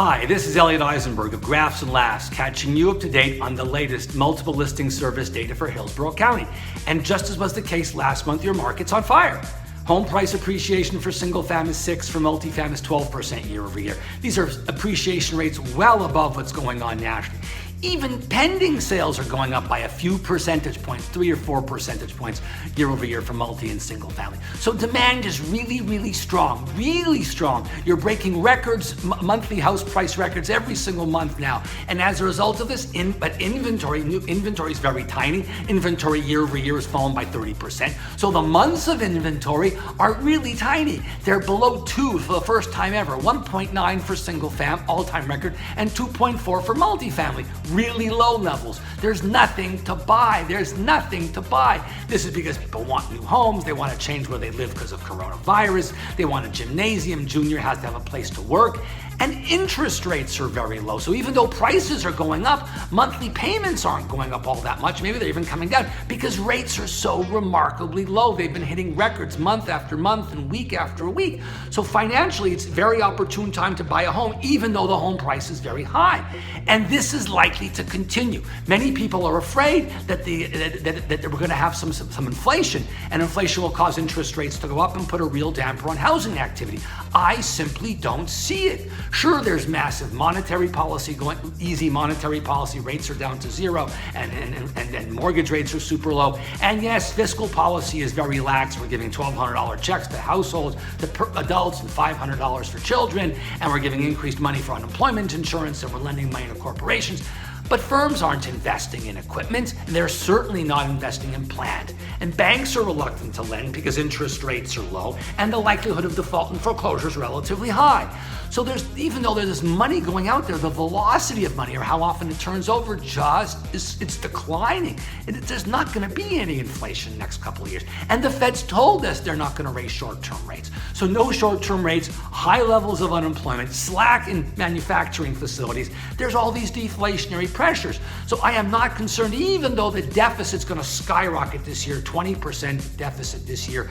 Hi, this is Elliot Eisenberg of Graphs and Laughs, catching you up to date on the latest multiple listing service data for Hillsborough County. And just as was the case last month, your market's on fire. Home price appreciation for single fam is 6%, for multifam is 12% year over year. These are appreciation rates well above what's going on nationally. Even pending sales are going up by a few percentage points, 3 or 4 percentage points year over year for multi and single family. So demand is really strong, really strong. You're breaking records, monthly house price records every single month now. And as a result of this, new inventory is very tiny. Inventory year over year has fallen by 30%. So the months of inventory are really tiny. They're below 2 for the first time ever, 1.9 for single fam, all-time record, and 2.4 for multifamily. Really low levels. There's nothing to buy. There's nothing to buy. This is because people want new homes. They want to change where they live because of coronavirus. They want a gymnasium. Junior has to have a place to work. And interest rates are very low. So even though prices are going up, monthly payments aren't going up all that much. Maybe they're even coming down because rates are so remarkably low. They've been hitting records month after month and week after week. So financially, it's a very opportune time to buy a home, even though the home price is very high. And this is likely to continue. Many people are afraid that we're going to have some inflation, and inflation will cause interest rates to go up and put a real damper on housing activity. I simply don't see it. Sure, there's massive monetary policy easy monetary policy, rates are down to zero, and mortgage rates are super low. And yes, fiscal policy is very lax. We're giving $1,200 checks to households, to adults, and $500 for children, and we're giving increased money for unemployment insurance, and we're lending money to corporations. But firms aren't investing in equipment, and they're certainly not investing in plant. And banks are reluctant to lend because interest rates are low, and the likelihood of default and foreclosure is relatively high. So even though there's this money going out there, the velocity of money, or how often it turns over, it's declining. There's not going to be any inflation in the next couple of years. And the Fed's told us they're not going to raise short-term rates. So no short-term rates, high levels of unemployment, slack in manufacturing facilities. There's all these deflationary pressures. So I am not concerned, even though the deficit's going to skyrocket this year, 20% deficit this year,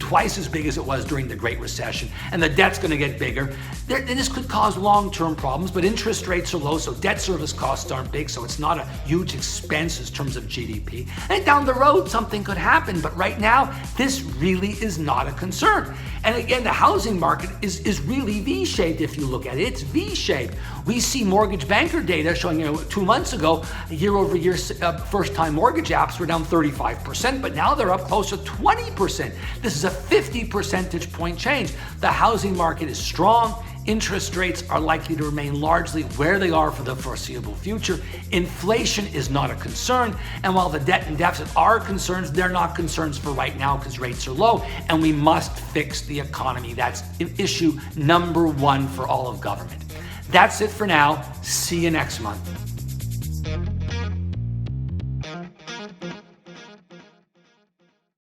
twice as big as it was during the Great Recession, and the debt's going to get bigger. This could cause long-term problems, but interest rates are low, so debt service costs aren't big, so it's not a huge expense in terms of GDP. And down the road, something could happen, but right now, this really is not a concern. And again, the housing market is really V-shaped if you look at it. It's V-shaped. We see mortgage banker data showing 2 months ago, year-over-year first-time mortgage apps were down 35%, but now they're up close to 20%. This is a 50 percentage point change. The housing market is strong. Interest rates are likely to remain largely where they are for the foreseeable future. Inflation is not a concern, and while the debt and deficit are concerns, they're not concerns for right now because rates are low, and we must fix the economy. That's issue number one for all of government. That's it for now. See you next month.